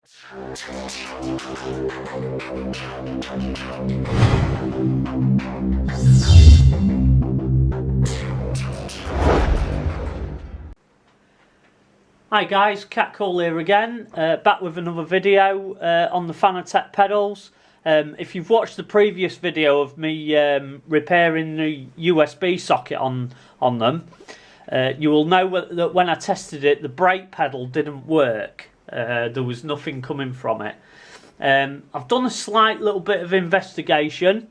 Hi guys, Cat Cool here again, back with another video on the Fanatec pedals. If you've watched the previous video of me repairing the USB socket on them, you will know that when I tested it, the brake pedal didn't work. There was nothing coming from it. I've done a slight little bit of investigation,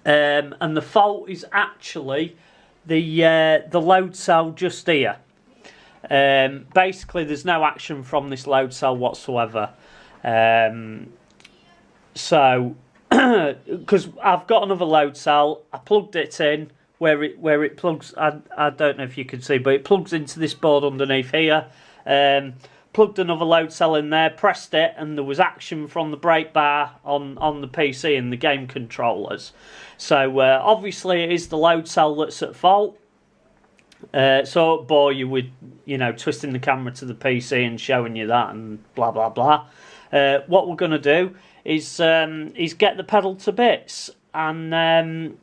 and the fault is actually the load cell just here. Basically there's no action from this load cell whatsoever, so because I've got another load cell, I plugged it in where it plugs. I don't know if you can see, but it plugs into this board underneath here. Plugged another load cell in there, pressed it, and there was action from the brake bar on the PC and the game controllers. So obviously it is the load cell that's at fault. So I'll bore you with, twisting the camera to the PC and showing you that and blah blah blah. What we're going to do is get the pedal to bits and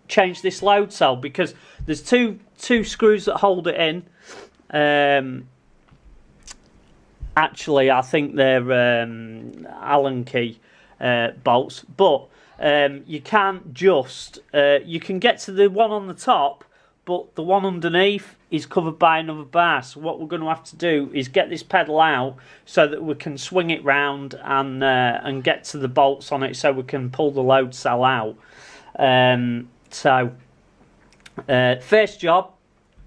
change this load cell, because there's two screws that hold it in. Actually, I think they're Allen key bolts, but you can't just you can get to the one on the top, but the one underneath is covered by another bar. So what we're going to have to do is get this pedal out so that we can swing it round and get to the bolts on it, so we can pull the load cell out. First job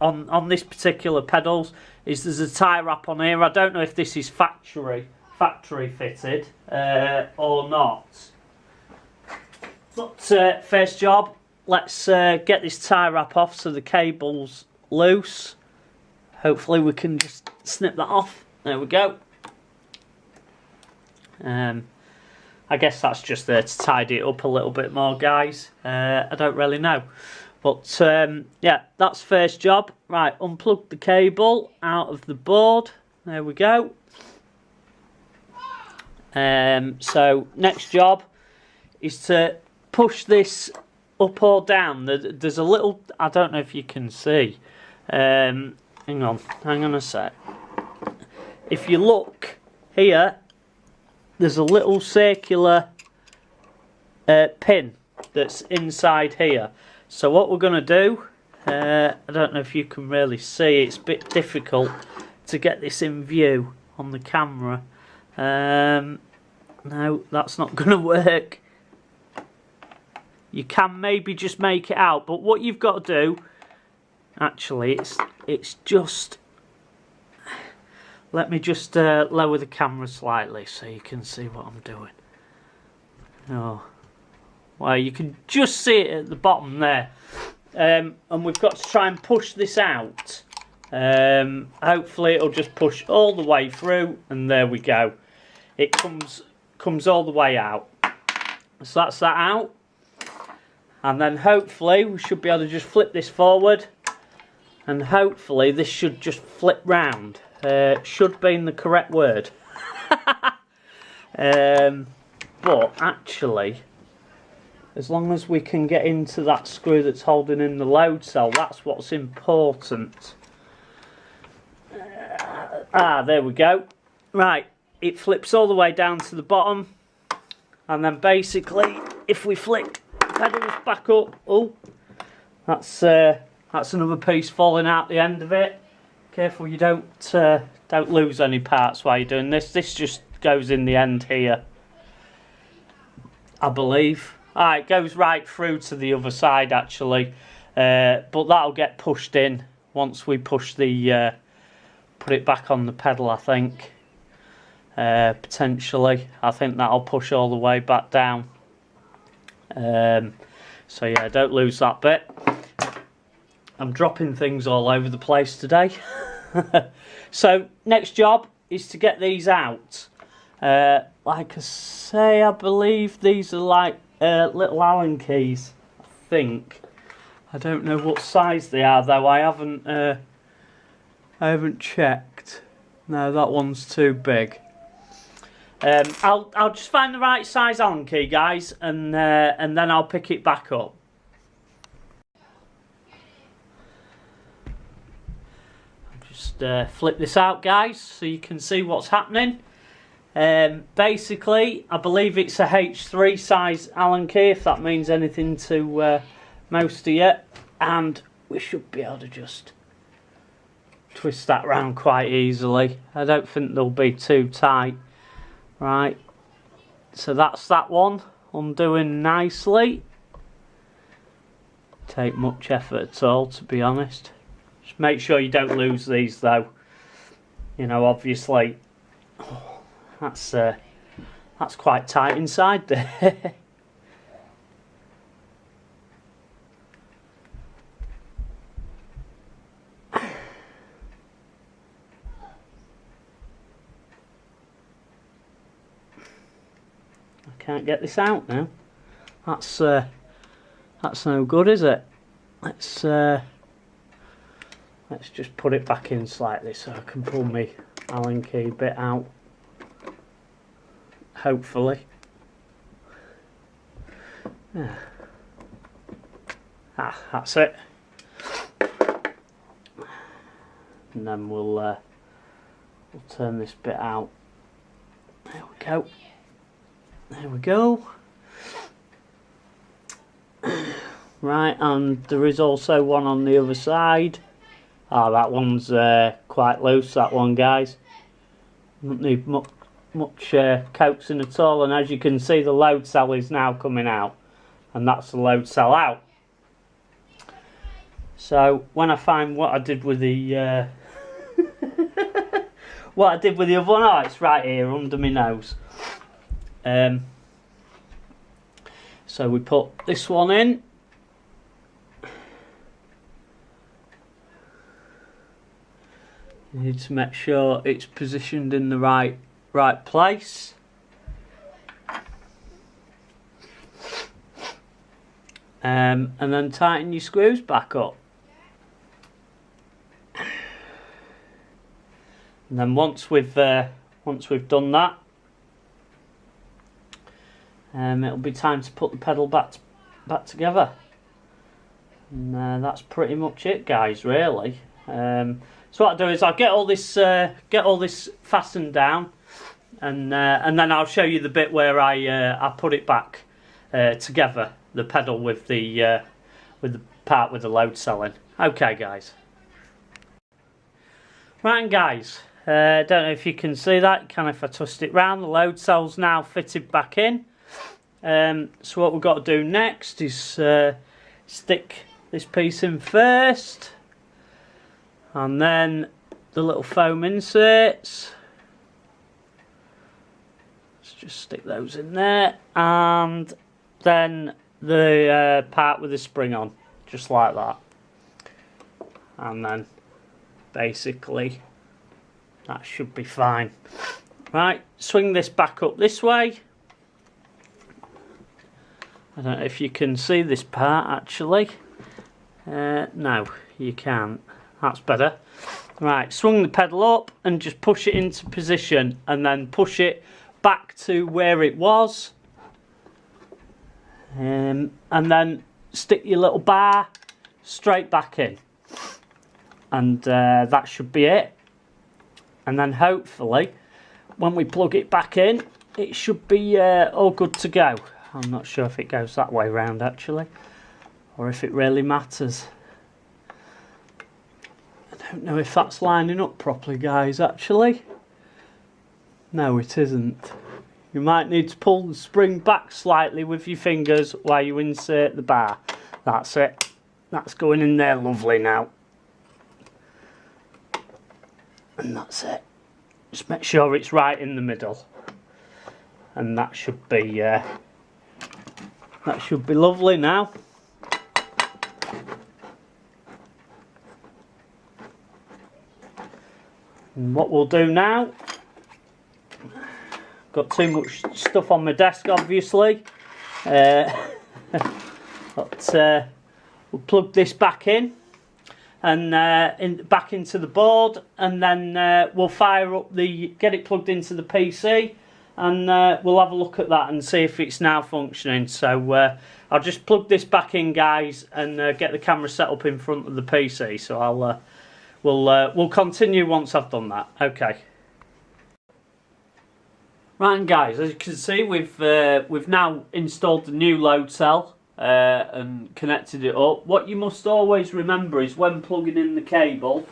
on this particular pedals is there's a tie wrap on here. I don't know if this is factory fitted or not. But first job, let's get this tie wrap off so the cable's loose. Hopefully we can just snip that off. There we go. I guess that's just there to tidy it up a little bit more, guys. I don't really know. But yeah, that's first job. Right, unplug the cable out of the board. There we go. So next job is to push this up or down. There's a little, I don't know if you can see. Hang on a sec. If you look here, there's a little circular pin that's inside here. So what we're going to do, I don't know if you can really see, it's a bit difficult to get this in view on the camera. No, that's not going to work. You can maybe just make it out, but what you've got to do, actually, it's just, let me just lower the camera slightly so you can see what I'm doing. Oh, well, you can just see it at the bottom there, and we've got to try and push this out. Hopefully it'll just push all the way through, and there we go. It comes all the way out. So that's that out. And then hopefully we should be able to just flip this forward, and hopefully this should just flip round. Should be in the correct word. But actually, as long as we can get into that screw that's holding in the load cell, that's what's important. There we go. Right, it flips all the way down to the bottom, and then basically if we flick pedals back up, oh, that's another piece falling out the end of it. Careful you don't lose any parts while you're doing this. This just goes in the end here, I believe. It goes right through to the other side actually, but that'll get pushed in once we push the put it back on the pedal, I think. Potentially, I think that'll push all the way back down. So yeah, don't lose that bit. I'm dropping things all over the place today. So next job is to get these out. Like I say, I believe these are like little Allen keys, I think. I don't know what size they are though. I haven't checked. No, that one's too big. I'll just find the right size Allen key, guys, and then I'll pick it back up. Just flip this out, guys, so you can see what's happening. Basically, I believe it's a H3 size Allen key, if that means anything to most of you, and we should be able to just twist that round quite easily. I don't think they'll be too tight. Right, so that's that one undoing nicely. Take much effort at all, to be honest. Just make sure you don't lose these though. You know, obviously, that's quite tight inside there. Can't get this out now. That's no good, is it? Let's just put it back in slightly so I can pull my Allen key bit out. Hopefully. Yeah. That's it. And then we'll turn this bit out. There we go. There we go. Right, and there is also one on the other side. Oh, that one's quite loose, that one, guys. Doesn't need much coaxing at all, and as you can see, the load cell is now coming out, and that's the load cell out. So when I find what I did with the what I did with the other one, oh, it's right here under my nose. So we put this one in. You need to make sure it's positioned in the right place. And then tighten your screws back up. And then once we've done that, it'll be time to put the pedal back together. And that's pretty much it, guys, really. So what I'll do is I'll get all this fastened down, and then I'll show you the bit where I put it back together, the pedal with the part with the load cell in. Okay, guys. Right, and guys, don't know if you can see that. Can if I twist it round, the load cell's now fitted back in. So what we've got to do next is stick this piece in first, and then the little foam inserts. Let's just stick those in there, and then the part with the spring on, just like that. And then basically that should be fine. Right, swing this back up this way. I don't know if you can see this part actually. No, you can't. That's better. Right, swing the pedal up and just push it into position, and then push it back to where it was. And then stick your little bar straight back in. And that should be it. And then hopefully, when we plug it back in, it should be all good to go. I'm not sure if it goes that way round actually, or if it really matters. I don't know if that's lining up properly, guys, actually. No, it isn't. You might need to pull the spring back slightly with your fingers while you insert the bar. That's it. That's going in there lovely now. And that's it. Just make sure it's right in the middle. And that should be lovely now. And what we'll do now, got too much stuff on my desk obviously, but we'll plug this back in, and back into the board, and then we'll fire up get it plugged into the PC, and we'll have a look at that and see if it's now functioning. So I'll just plug this back in, guys, and get the camera set up in front of the PC. So we'll continue once I've done that. Okay. Right, and guys, as you can see, we've now installed the new load cell and connected it up. What you must always remember is when plugging in the cable,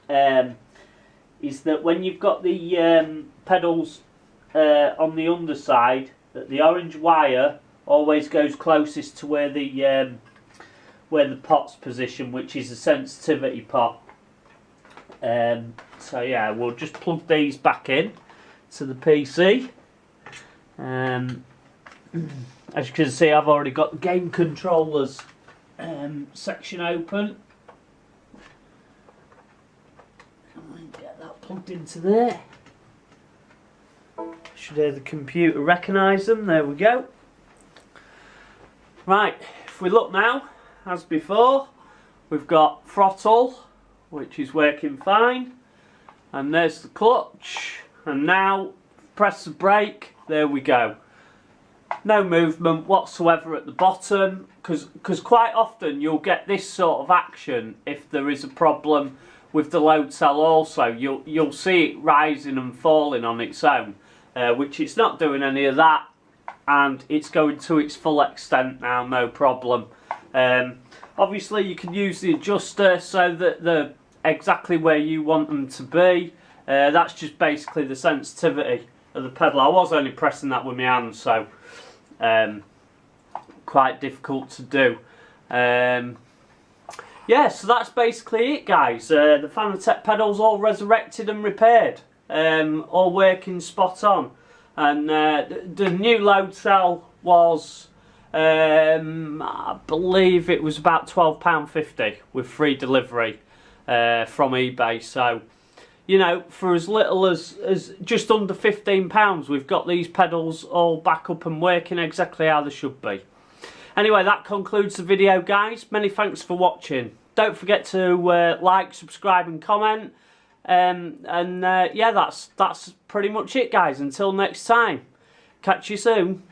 is that when you've got the pedals on the underside, that the orange wire always goes closest to where the pot's position, which is a sensitivity pot. So yeah, we'll just plug these back in to the PC. As you can see, I've already got the game controllers section open. Get that plugged into there. Should hear the computer recognise them. There we go. Right, if we look now, as before, we've got throttle, which is working fine, and there's the clutch. And now press the brake. There we go. No movement whatsoever at the bottom, because quite often you'll get this sort of action if there is a problem with the load cell. Also, you'll see it rising and falling on its own, which it's not doing any of that, and it's going to its full extent now, no problem. Obviously, you can use the adjuster so that they're exactly where you want them to be. That's just basically the sensitivity of the pedal. I was only pressing that with my hand, so quite difficult to do. Yeah, so that's basically it, guys. The Fanatec pedals all resurrected and repaired, all working spot on. And the new load cell was, I believe it was about £12.50 with free delivery from eBay. So, you know, for as little as just under £15, we've got these pedals all back up and working exactly how they should be. Anyway, that concludes the video, guys. Many thanks for watching. Don't forget to like, subscribe and comment. Yeah, that's pretty much it, guys. Until next time. Catch you soon.